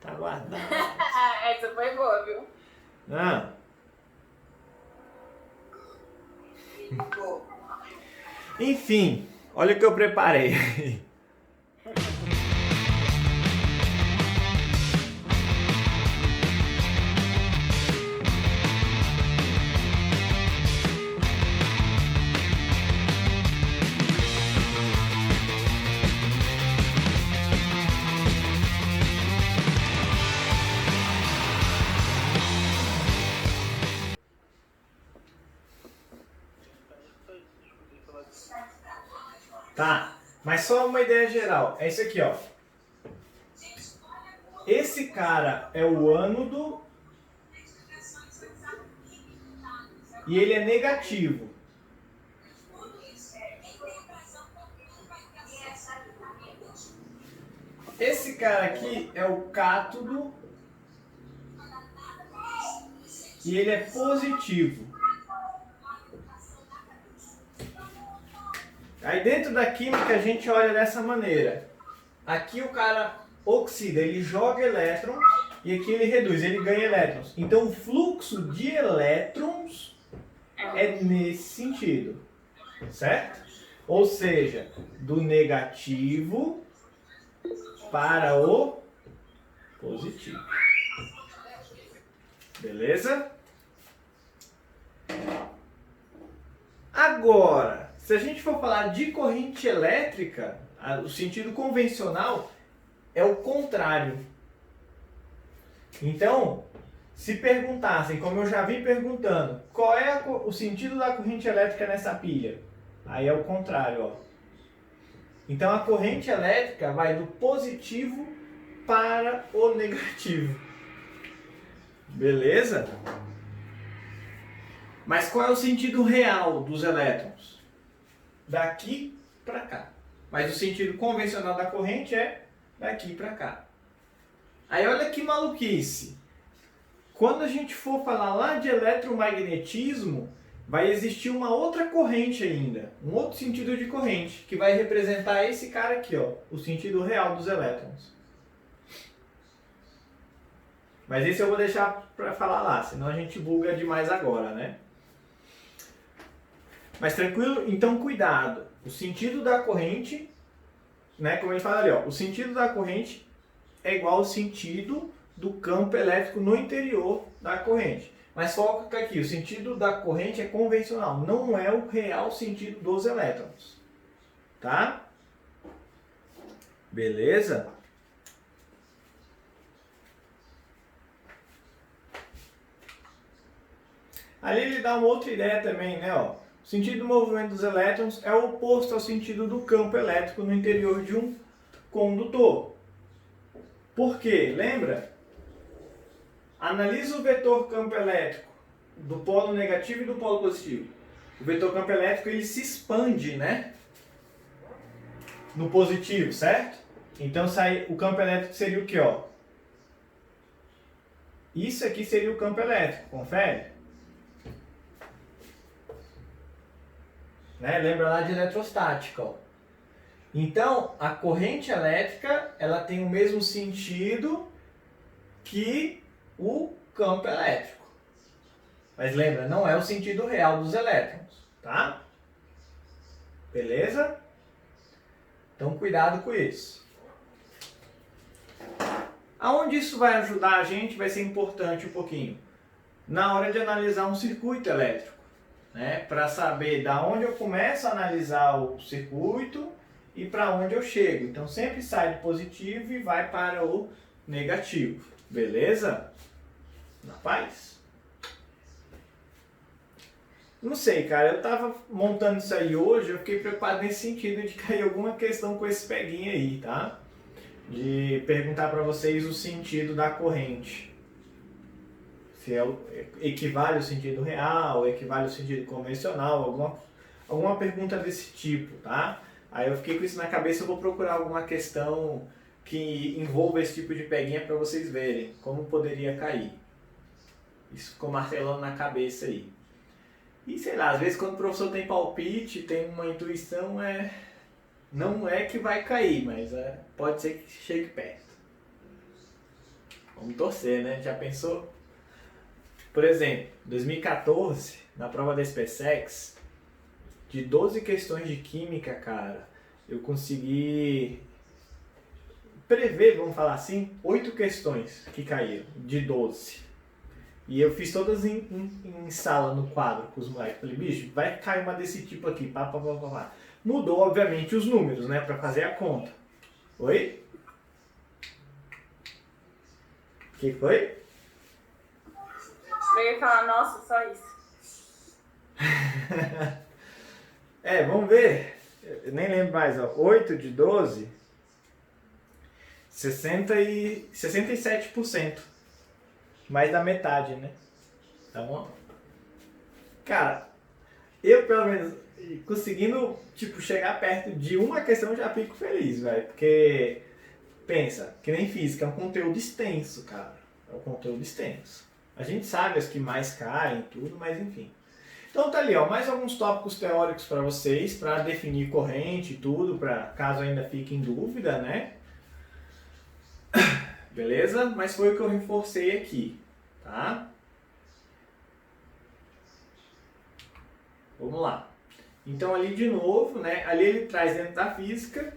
Tá guardado. Essa foi boa, viu? Ah. Enfim, olha o que eu preparei. Tá, mas só uma ideia geral. É isso aqui, ó. Esse cara é o ânodo e ele é negativo. Esse cara aqui é o cátodo e ele é positivo. Aí dentro da química a gente olha dessa maneira. Aqui o cara oxida, ele joga elétrons e aqui ele reduz, ele ganha elétrons. Então o fluxo de elétrons é nesse sentido, certo? Ou seja, do negativo para o positivo. Beleza? Agora, se a gente for falar de corrente elétrica, o sentido convencional é o contrário. Então, se perguntassem, como eu já vi perguntando, qual é o sentido da corrente elétrica nessa pilha? Aí é o contrário, ó. Então a corrente elétrica vai do positivo para o negativo. Beleza? Mas qual é o sentido real dos elétrons? Daqui para cá. Mas o sentido convencional da corrente é daqui para cá. Aí olha que maluquice. Quando a gente for falar lá de eletromagnetismo, vai existir uma outra corrente ainda, um outro sentido de corrente, que vai representar esse cara aqui, ó, o sentido real dos elétrons. Mas esse eu vou deixar para falar lá, senão a gente buga demais agora, né? Mas tranquilo? Então cuidado. O sentido da corrente, né, como ele fala ali, ó, o sentido da corrente é igual ao sentido do campo elétrico no interior da corrente. Mas foca aqui, o sentido da corrente é convencional, não é o real sentido dos elétrons. Tá? Beleza? Ali ele dá uma outra ideia também, né? Ó. O sentido do movimento dos elétrons é oposto ao sentido do campo elétrico no interior de um condutor. Por quê? Lembra? Analisa o vetor campo elétrico do polo negativo e do polo positivo. O vetor campo elétrico ele se expande, né? No positivo, certo? Então o campo elétrico seria o que, ó? Isso aqui seria o campo elétrico, confere? Né? Lembra lá de eletrostática, ó. Então, a corrente elétrica, ela tem o mesmo sentido que o campo elétrico. Mas lembra, não é o sentido real dos elétrons, tá? Beleza? Então, cuidado com isso. Aonde isso vai ajudar a gente vai ser importante um pouquinho. Na hora de analisar um circuito elétrico, né? Para saber da onde eu começo a analisar o circuito e para onde eu chego. Então sempre sai do positivo e vai para o negativo. Beleza? Na paz? Não sei, cara. Eu tava montando isso aí hoje, eu fiquei preocupado nesse sentido de cair alguma questão com esse peguinho aí, tá? De perguntar para vocês o sentido da corrente. Se equivale ao sentido real, equivale ao sentido convencional, alguma pergunta desse tipo, tá? Aí eu fiquei com isso na cabeça, eu vou procurar alguma questão que envolva esse tipo de peguinha para vocês verem como poderia cair. Isso ficou martelando na cabeça aí. E sei lá, às vezes quando o professor tem palpite, tem uma intuição, não é que vai cair, mas pode ser que chegue perto. Vamos torcer, né? Já pensou? Por exemplo, 2014, na prova da SpaceX, de 12 questões de química, cara, eu consegui prever, vamos falar assim, 8 questões que caíram, de 12. E eu fiz todas em sala, no quadro, com os moleques. Falei, bicho, vai cair uma desse tipo aqui, pá, pá, pá, pá, pá. Mudou, obviamente, os números, né, pra fazer a conta. Oi? O que foi? Eu ia falar, nossa, só isso. Vamos ver. Eu nem lembro mais, ó. 8 de 12, 67%. Mais da metade, né? Então, cara, eu pelo menos conseguindo, tipo, chegar perto de uma questão já fico feliz, velho. Porque, pensa, que nem física, é um conteúdo extenso, cara. É um conteúdo extenso. A gente sabe as que mais caem e tudo, mas enfim. Então tá ali, ó, mais alguns tópicos teóricos para vocês, para definir corrente e tudo, para caso ainda fique em dúvida, né? Beleza? Mas foi o que eu reforcei aqui, tá? Vamos lá. Então ali de novo, né? Ali ele traz dentro da física.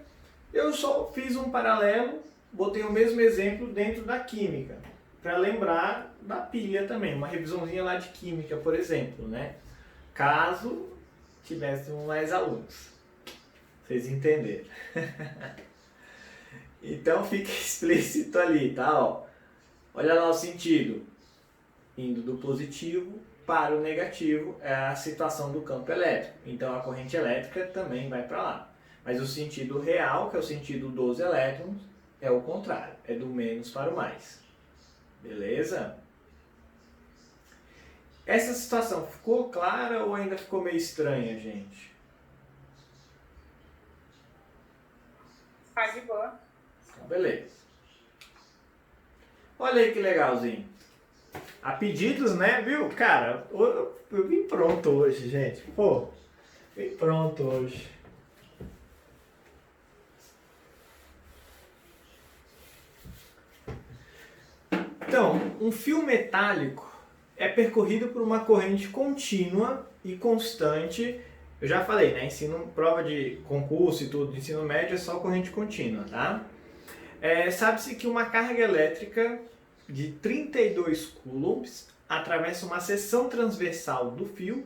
Eu só fiz um paralelo, botei o mesmo exemplo dentro da química, para lembrar da pilha também, uma revisãozinha lá de química, por exemplo, né? Caso tivéssemos mais alunos. Vocês entenderam. Então fica explícito ali, tá? Ó, olha lá o sentido. Indo do positivo para o negativo é a situação do campo elétrico. Então a corrente elétrica também vai para lá. Mas o sentido real, que é o sentido dos elétrons, é o contrário. É do menos para o mais. Beleza? Essa situação ficou clara ou ainda ficou meio estranha, gente? Tá de boa. Então, beleza. Olha aí que legalzinho. A pedidos, né, viu? Cara, eu vim pronto hoje, gente. Pô, vim pronto hoje. Então, um fio metálico é percorrido por uma corrente contínua e constante. Eu já falei, né? Prova de concurso e tudo, ensino médio é só corrente contínua, tá? Sabe-se que uma carga elétrica de 32 coulombs atravessa uma seção transversal do fio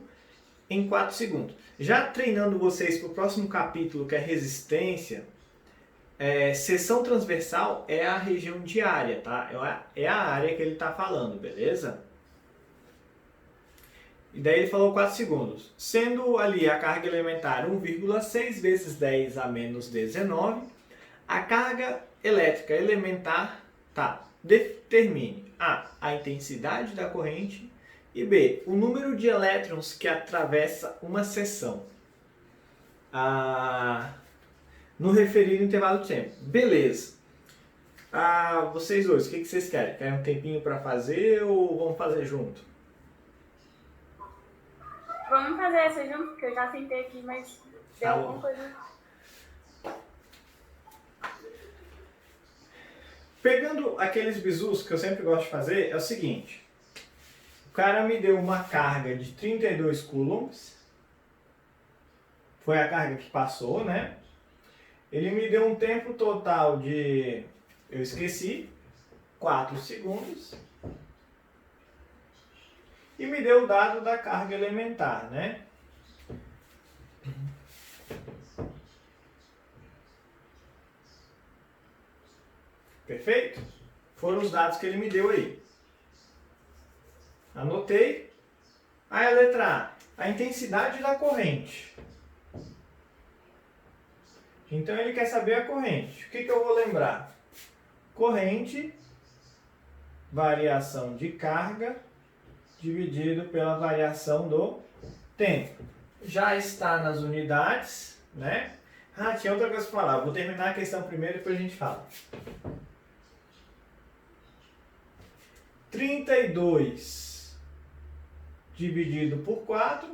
em 4 segundos. Já treinando vocês para o próximo capítulo, que é resistência, seção transversal é a região de área, tá? É a área que ele está falando, beleza? E daí ele falou 4 segundos. Sendo ali a carga elementar 1,6 vezes 10 a menos 19, a carga elétrica elementar, tá? Determine a intensidade da corrente e B, o número de elétrons que atravessa uma seção no referido intervalo de tempo. Beleza. Vocês dois, o que vocês querem? Querem um tempinho para fazer ou vamos fazer junto? Vamos fazer essa junto, porque eu já tentei aqui, mas deu alguma coisa. Pegando aqueles bizus que eu sempre gosto de fazer, é o seguinte. O cara me deu uma carga de 32 coulombs. Foi a carga que passou, né? Ele me deu um tempo total de, eu esqueci, 4 segundos. E me deu o dado da carga elementar, né? Perfeito? Foram os dados que ele me deu aí. Anotei. Aí a letra A, a intensidade da corrente. Então ele quer saber a corrente. O que eu vou lembrar? Corrente, variação de carga, dividido pela variação do tempo. Já está nas unidades, né? Tinha outra coisa para falar. Vou terminar a questão primeiro e depois a gente fala. 32 dividido por 4.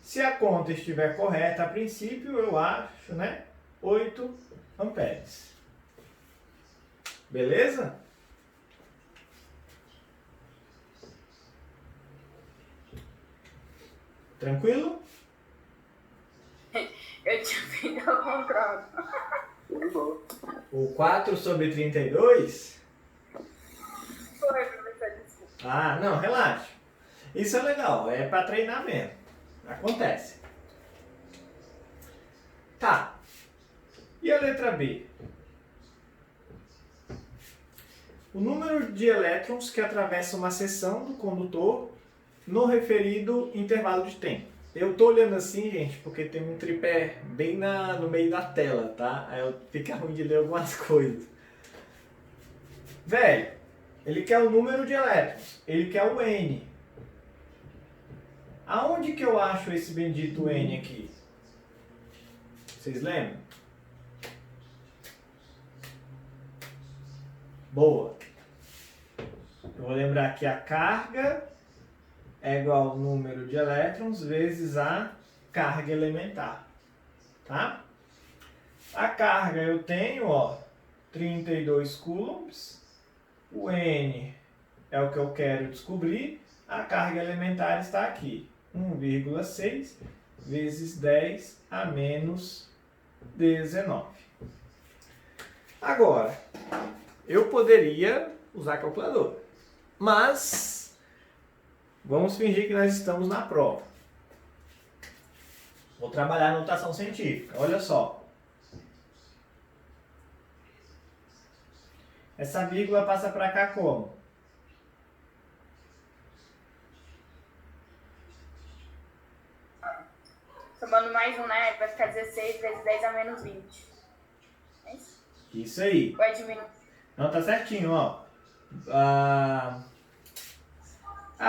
Se a conta estiver correta a princípio, eu acho, né? 8 amperes. Beleza? Tranquilo? Eu tinha feito ao contrário. O 4 sobre 32? Foi, professor, desculpa. Ah, não, relaxa. Isso é legal, é pra treinar mesmo. Acontece. Tá. E a letra B? O número de elétrons que atravessa uma seção do condutor no referido intervalo de tempo. Eu tô olhando assim, gente, porque tem um tripé bem no meio da tela, tá? Aí fica ruim de ler algumas coisas. Velho, ele quer o número de elétrons, ele quer o N. Aonde que eu acho esse bendito N aqui? Vocês lembram? Boa. Eu vou lembrar que a carga é igual ao número de elétrons vezes a carga elementar. Tá? A carga eu tenho, ó, 32 coulombs. O N é o que eu quero descobrir. A carga elementar está aqui. 1,6 vezes 10 a menos 19. Agora, eu poderia usar a calculadora, mas vamos fingir que nós estamos na prova. Vou trabalhar a notação científica. Olha só. Essa vírgula passa para cá como? Somando mais um, né? Vai ficar 16 vezes 10 a menos 20. É isso? Isso aí. Vai diminuir. Não, tá certinho, ó.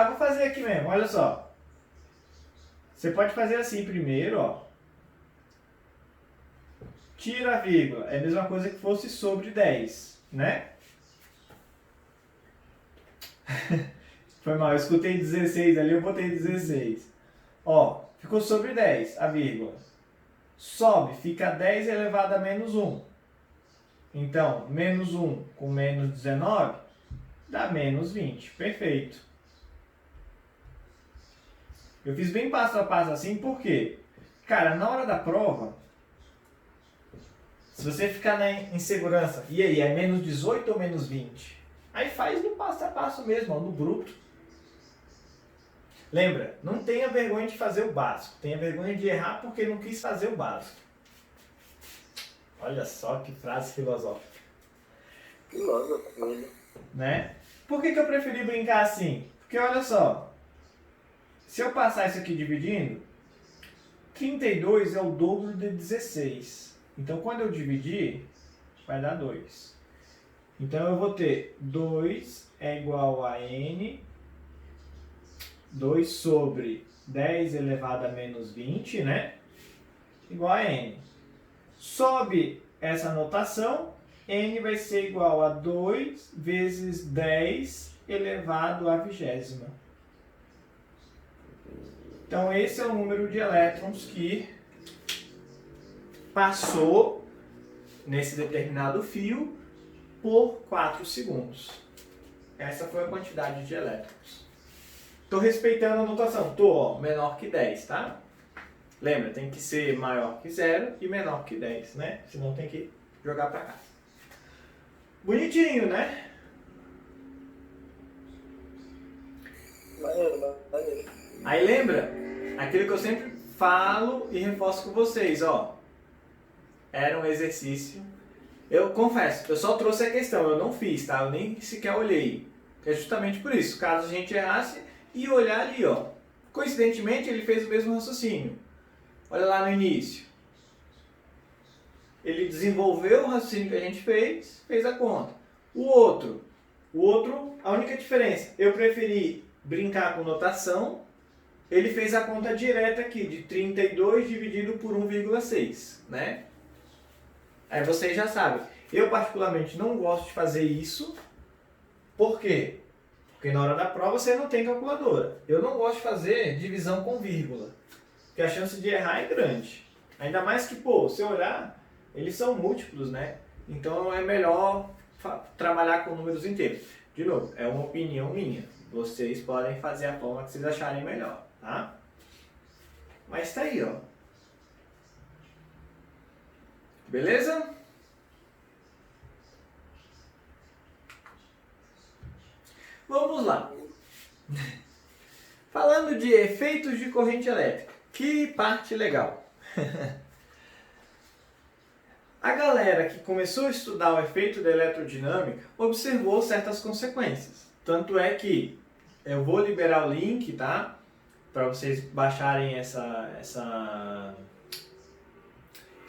Vou fazer aqui mesmo, olha só. Você pode fazer assim primeiro, ó. Tira a vírgula. É a mesma coisa que fosse sobre 10, né? Foi mal, eu escutei 16 ali, eu botei 16. Ó, ficou sobre 10 a vírgula. Sobe, fica 10 elevado a menos 1. Então, menos 1 com menos 19 dá menos 20. Perfeito. Eu fiz bem passo a passo assim, por quê? Cara, na hora da prova, se você ficar na insegurança, e aí, é menos 18 ou menos 20? Aí faz no passo a passo mesmo, ó, no bruto. Lembra, não tenha vergonha de fazer o básico. Tenha vergonha de errar porque não quis fazer o básico. Olha só que frase filosófica. Filósofo, Né? Por que eu preferi brincar assim? Porque olha só. Se eu passar isso aqui dividindo, 32 é o dobro de 16. Então, quando eu dividir, vai dar 2. Então, eu vou ter 2 é igual a N, 2 sobre 10 elevado a menos 20, né? Igual a N. Sobe essa notação, N vai ser igual a 2 vezes 10 elevado à 20ª. Então, esse é o número de elétrons que passou nesse determinado fio por 4 segundos. Essa foi a quantidade de elétrons. Estou respeitando a notação. Estou, menor que 10, tá? Lembra, tem que ser maior que 0 e menor que 10, né? Senão tem que jogar para cá. Bonitinho, né? Maneiro. Aí lembra? Aquilo que eu sempre falo e reforço com vocês, ó. Era um exercício. Eu confesso, eu só trouxe a questão, eu não fiz, tá? Eu nem sequer olhei. É justamente por isso, caso a gente errasse e olhar ali, ó. Coincidentemente, ele fez o mesmo raciocínio. Olha lá no início. Ele desenvolveu o raciocínio que a gente fez a conta. O outro, a única diferença, eu preferi brincar com notação, ele fez a conta direta aqui, de 32 dividido por 1,6, né? Aí vocês já sabem. Eu particularmente não gosto de fazer isso. Por quê? Porque na hora da prova você não tem calculadora. Eu não gosto de fazer divisão com vírgula. Porque a chance de errar é grande. Ainda mais que, pô, se eu olhar, eles são múltiplos, né? Então é melhor trabalhar com números inteiros. De novo, é uma opinião minha. Vocês podem fazer a forma que vocês acharem melhor, tá? Mas tá aí, ó. Beleza? Vamos lá. Falando de efeitos de corrente elétrica. Que parte legal. A galera que começou a estudar o efeito da eletrodinâmica observou certas consequências. Tanto é que eu vou liberar o link, tá? Para vocês baixarem esse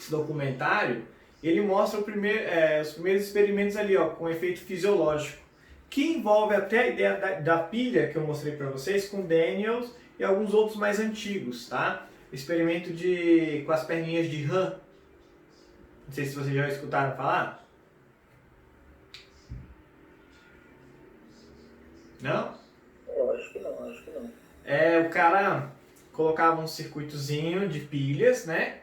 documentário. Ele mostra os primeiros experimentos ali, ó, com efeito fisiológico, que envolve até a ideia da pilha que eu mostrei para vocês com Daniels e alguns outros mais antigos, tá? Experimento com as perninhas de rã. Não sei se vocês já escutaram falar. Não? Eu acho que não, acho que não. O cara colocava um circuitozinho de pilhas, né?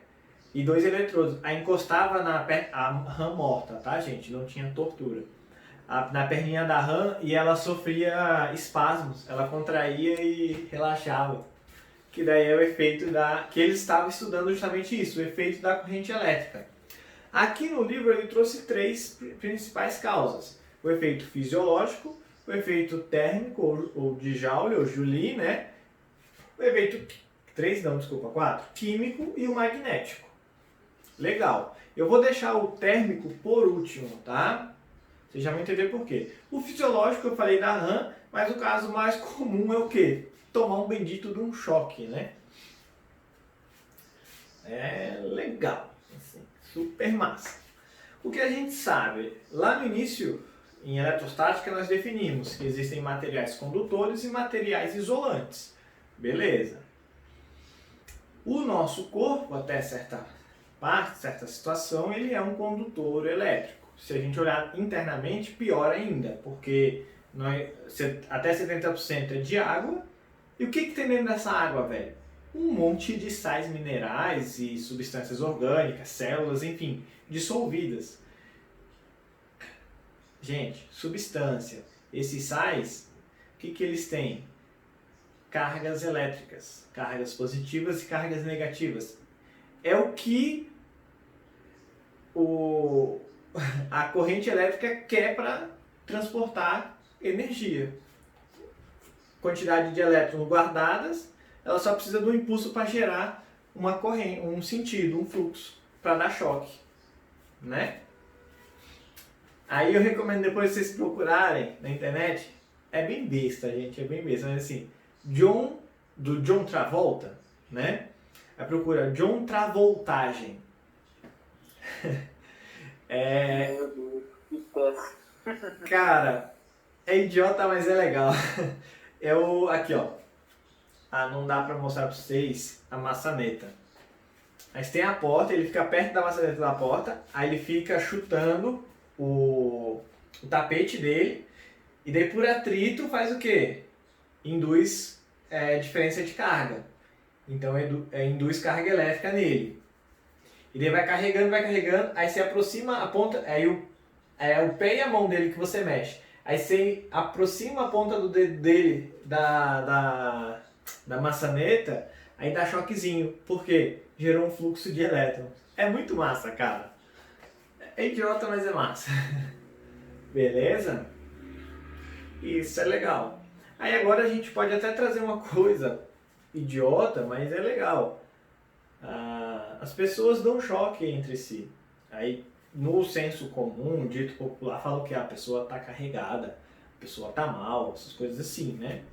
E 2 eletrodos. Aí encostava a rã morta, tá, gente? Não tinha tortura. Na perninha da rã e ela sofria espasmos. Ela contraía e relaxava. Que daí é o efeito que eles estavam estudando justamente isso, o efeito da corrente elétrica. Aqui no livro ele trouxe 3 principais causas. O efeito fisiológico, o efeito térmico, ou de Joule, ou Joule, né? O efeito 4, químico e o magnético. Legal. Eu vou deixar o térmico por último, tá? Vocês já vão entender por quê. O fisiológico eu falei da rã, mas o caso mais comum é o quê? Tomar um bendito de um choque, né? É legal. Assim, super massa. O que a gente sabe? Lá no início, em eletrostática, nós definimos que existem materiais condutores e materiais isolantes. Beleza. O nosso corpo, até certa parte, certa situação, ele é um condutor elétrico. Se a gente olhar internamente, pior ainda, porque até 70% é de água. E o que tem dentro dessa água, velho? Um monte de sais minerais e substâncias orgânicas, células, enfim, dissolvidas. Gente, substância. Esses sais, o que eles têm? Cargas elétricas, cargas positivas e cargas negativas. É o que a corrente elétrica quer para transportar energia. Quantidade de elétrons guardadas, ela só precisa de um impulso para gerar uma corrente, um sentido, um fluxo, para dar choque, né? Aí eu recomendo depois vocês procurarem na internet, é bem besta, gente, é bem besta, mas assim, do John Travolta, né? Aí procura John Travoltagem. Cara, é idiota, mas é legal. Aqui, ó. Não dá pra mostrar pra vocês a maçaneta. Mas tem a porta, ele fica perto da maçaneta da porta, aí ele fica chutando o tapete dele, e daí por atrito faz o quê? Induz diferença de carga. Então induz carga elétrica nele. E daí vai carregando, aí você aproxima a ponta, aí o pé e a mão dele que você mexe. Aí você aproxima a ponta do dedo dele da maçaneta, aí dá choquezinho. Por quê? Gerou um fluxo de elétrons. É muito massa, cara. É idiota, mas é massa. Beleza? Isso é legal. Aí agora a gente pode até trazer uma coisa idiota, mas é legal. As pessoas dão choque entre si. Aí no senso comum, dito popular, fala que a pessoa está carregada, a pessoa está mal, essas coisas assim, né?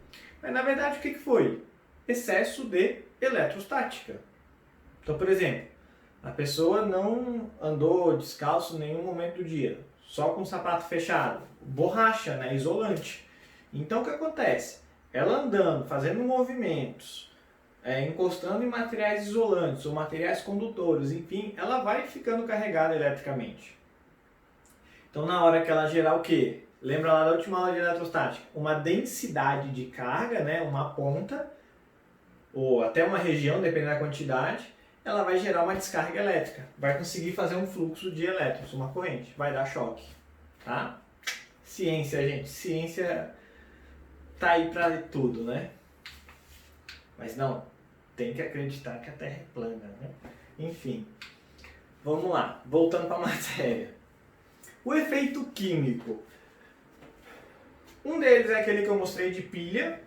Mas na verdade o que foi? Excesso de eletrostática. Então, por exemplo, a pessoa não andou descalço em nenhum momento do dia, só com o sapato fechado, borracha, né? Isolante. Então o que acontece? Ela andando, fazendo movimentos, encostando em materiais isolantes ou materiais condutores, enfim, ela vai ficando carregada eletricamente. Então na hora que ela gerar o quê? Lembra lá da última aula de eletrostática? Uma densidade de carga, né, uma ponta, ou até uma região, dependendo da quantidade, ela vai gerar uma descarga elétrica. Vai conseguir fazer um fluxo de elétrons, uma corrente, vai dar choque. Tá? Ciência, gente. Ciência tá aí pra tudo, né? Mas não. tem que acreditar que a Terra é plana, né? Enfim, vamos lá, voltando para a matéria. O efeito químico. Um deles é aquele que eu mostrei de pilha.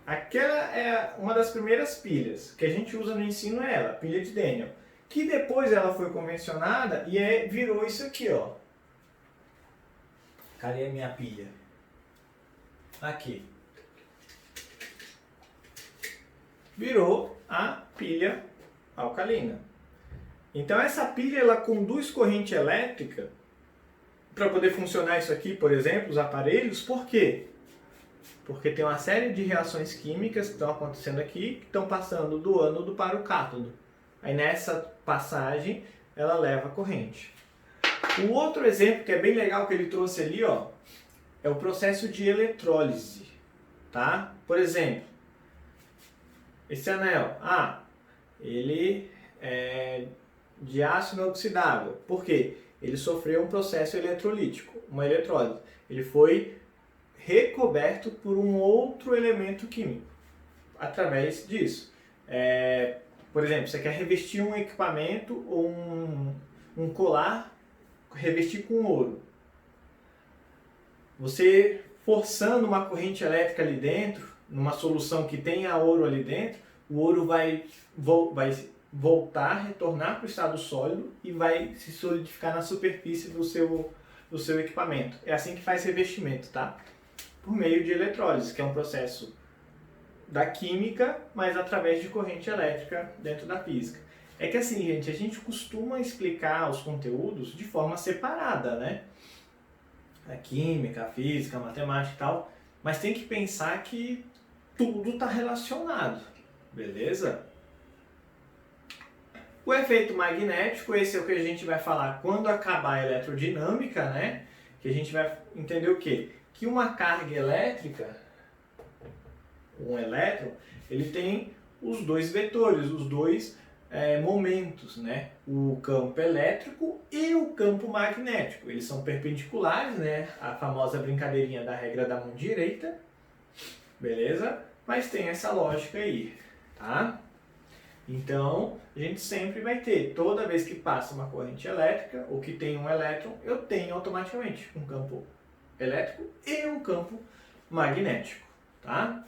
Aquela é uma das primeiras pilhas que a gente usa no ensino, é ela, a pilha de Daniel. Que depois ela foi convencionada e virou isso aqui, ó. Cadê a minha pilha? Aqui. Virou a pilha alcalina. Então essa pilha ela conduz corrente elétrica para poder funcionar isso aqui, por exemplo, os aparelhos. Por quê? Porque tem uma série de reações químicas que estão acontecendo aqui, que estão passando do ânodo para o cátodo. Aí nessa passagem ela leva corrente. O outro exemplo que é bem legal que ele trouxe ali, ó, é o processo de eletrólise, tá? Por exemplo, esse anel, ele é de aço inoxidável. Por quê? Ele sofreu um processo eletrolítico, uma eletrólise. Ele foi recoberto por um outro elemento químico através disso. Por exemplo, você quer revestir um equipamento ou um colar, revestir com ouro. Você forçando uma corrente elétrica ali dentro, numa solução que tenha ouro ali dentro, o ouro vai voltar, retornar para o estado sólido e vai se solidificar na superfície do seu equipamento. É assim que faz revestimento, tá? Por meio de eletrólise, que é um processo da química, mas através de corrente elétrica dentro da física. É que assim, gente, a gente costuma explicar os conteúdos de forma separada, né? A química, a física, a matemática e tal, mas tem que pensar que tudo está relacionado, beleza? O efeito magnético, esse é o que a gente vai falar quando acabar a eletrodinâmica, né? Que a gente vai entender o quê? Que uma carga elétrica, um elétron, ele tem os dois vetores, os dois momentos, né? O campo elétrico e o campo magnético. Eles são perpendiculares, né? A famosa brincadeirinha da regra da mão direita, beleza? Mas tem essa lógica aí, tá? Então, a gente sempre vai ter, toda vez que passa uma corrente elétrica, ou que tem um elétron, eu tenho automaticamente um campo elétrico e um campo magnético, tá?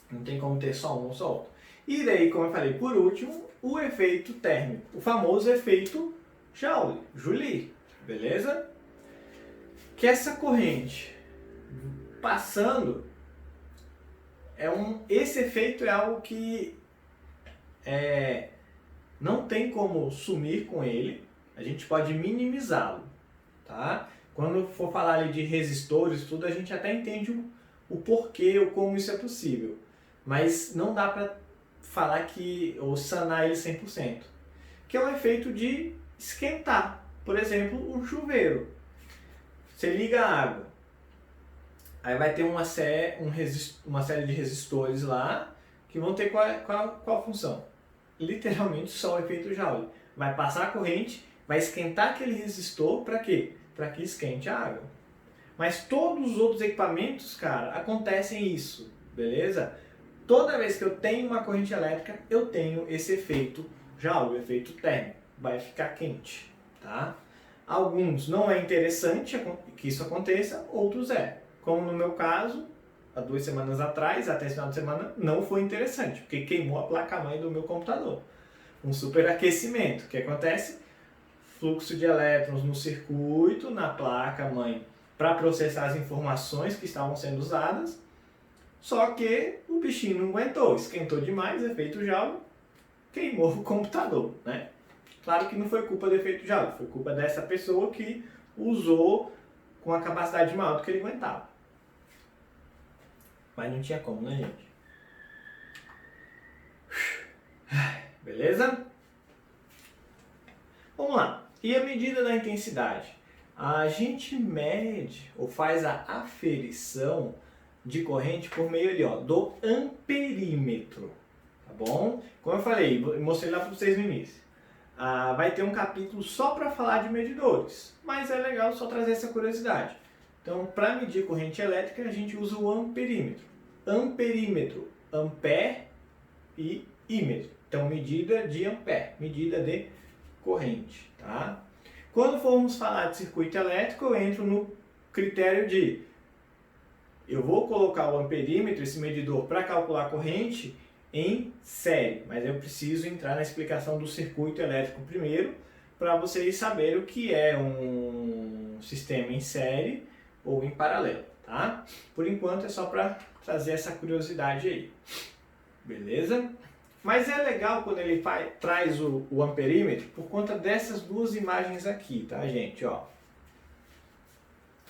Não tem como ter só um ou só outro. E daí, como eu falei, por último, o efeito térmico, o famoso efeito Joule, beleza? Que essa corrente passando, esse efeito é algo que não tem como sumir com ele, a gente pode minimizá-lo, tá? Quando for falar ali de resistores, tudo, a gente até entende o porquê ou como isso é possível, mas não dá para falar ou sanar ele 100%, que é um efeito de esquentar. Por exemplo, um chuveiro. Você liga a água, aí vai ter uma série de resistores lá que vão ter qual função? Literalmente só o efeito Joule. Vai passar a corrente, vai esquentar aquele resistor para quê? Para que esquente a água. Mas todos os outros equipamentos, cara, acontecem isso, beleza? Toda vez que eu tenho uma corrente elétrica, eu tenho esse efeito Joule, o efeito térmico. Vai ficar quente, tá? Alguns não é interessante que isso aconteça, outros é. Como no meu caso, há 2 semanas atrás, até esse final de semana, não foi interessante, porque queimou a placa-mãe do meu computador. Um superaquecimento. O que acontece? Fluxo de elétrons no circuito, na placa-mãe, para processar as informações que estavam sendo usadas, só que o bichinho não aguentou, esquentou demais, efeito Joule, queimou o computador, né? Claro que não foi culpa do efeito Joule, foi culpa dessa pessoa que usou com a capacidade maior do que ele aguentava. Mas não tinha como, né, gente? Beleza? Vamos lá. E a medida da intensidade? A gente mede ou faz a aferição de corrente por meio ali, ó, do amperímetro, tá bom? Como eu falei, mostrei lá para vocês no início. Vai ter um capítulo só para falar de medidores, mas é legal só trazer essa curiosidade. Então, para medir corrente elétrica, a gente usa o amperímetro. Amperímetro, ampere e ímetro. Então, medida de ampere, medida de corrente, tá? Quando formos falar de circuito elétrico, eu entro no critério de eu vou colocar o amperímetro, esse medidor, para calcular a corrente em série, mas eu preciso entrar na explicação do circuito elétrico primeiro, para vocês saberem o que é um sistema em série ou em paralelo, tá? Por enquanto é só para trazer essa curiosidade aí, beleza? Mas é legal quando ele traz o amperímetro por conta dessas duas imagens aqui, tá, gente? Ó.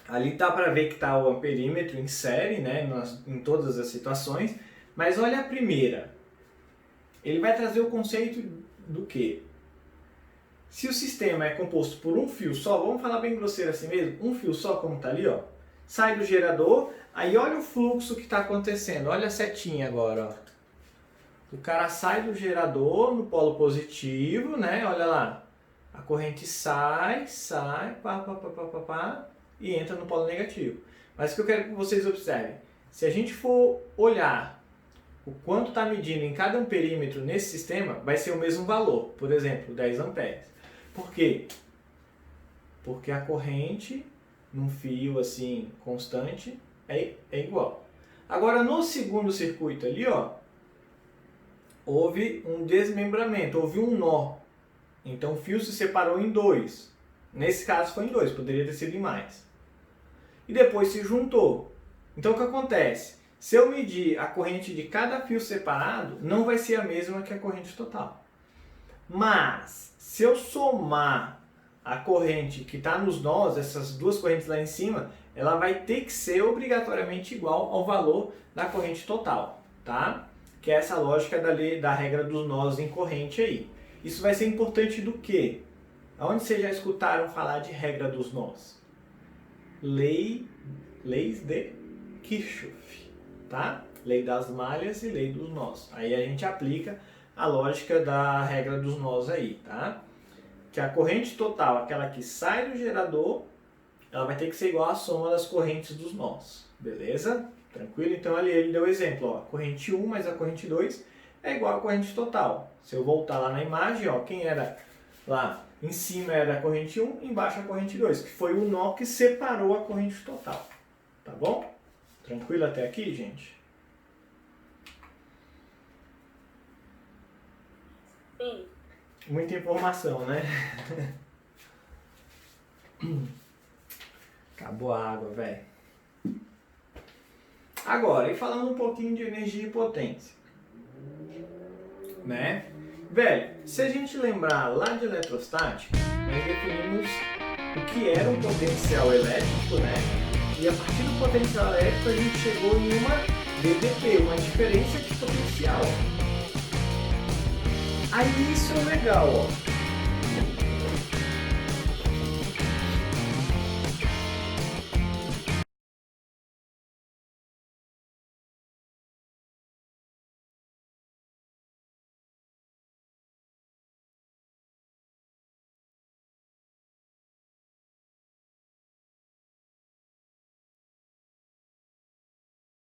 Ali dá para ver que está o amperímetro em série, né, em todas as situações, mas olha a primeira. Ele vai trazer o conceito do quê? Se o sistema é composto por um fio só, vamos falar bem grosseiro assim mesmo, um fio só como está ali, ó, sai do gerador, aí olha o fluxo que está acontecendo, olha a setinha agora, ó. O cara sai do gerador no polo positivo, né, olha lá, a corrente sai, pá, e entra no polo negativo. Mas o que eu quero que vocês observem, se a gente for olhar o quanto está medindo em cada amperímetro nesse sistema, vai ser o mesmo valor, por exemplo, 10 amperes. Por quê? Porque a corrente num fio assim constante é igual. Agora no segundo circuito ali, ó, houve um desmembramento, houve um nó. Então o fio se separou em dois. Nesse caso foi em dois, poderia ter sido em mais. E depois se juntou. Então o que acontece? Se eu medir a corrente de cada fio separado, não vai ser a mesma que a corrente total. Mas se eu somar a corrente que está nos nós, essas duas correntes lá em cima, ela vai ter que ser obrigatoriamente igual ao valor da corrente total, tá? Que é essa lógica da regra dos nós em corrente aí. Isso vai ser importante do quê? Aonde vocês já escutaram falar de regra dos nós? Leis de Kirchhoff, tá? Lei das malhas e lei dos nós. Aí a gente aplica a lógica da regra dos nós aí, tá? Que a corrente total, aquela que sai do gerador, ela vai ter que ser igual à soma das correntes dos nós, beleza? Tranquilo? Então ali ele deu o exemplo, ó, a corrente 1 mais a corrente 2 é igual à corrente total. Se eu voltar lá na imagem, ó, quem era lá em cima era a corrente 1, embaixo a corrente 2, que foi o nó que separou a corrente total, tá bom? Tranquilo até aqui, gente? Sim. Muita informação, né? Acabou a água, velho. Agora, e falando um pouquinho de energia e potência, né? Velho, se a gente lembrar lá de eletrostática, nós definimos o que era um potencial elétrico, né? E a partir do potencial elétrico a gente chegou em uma DDP, uma diferença de potencial. Aí isso é legal, ó.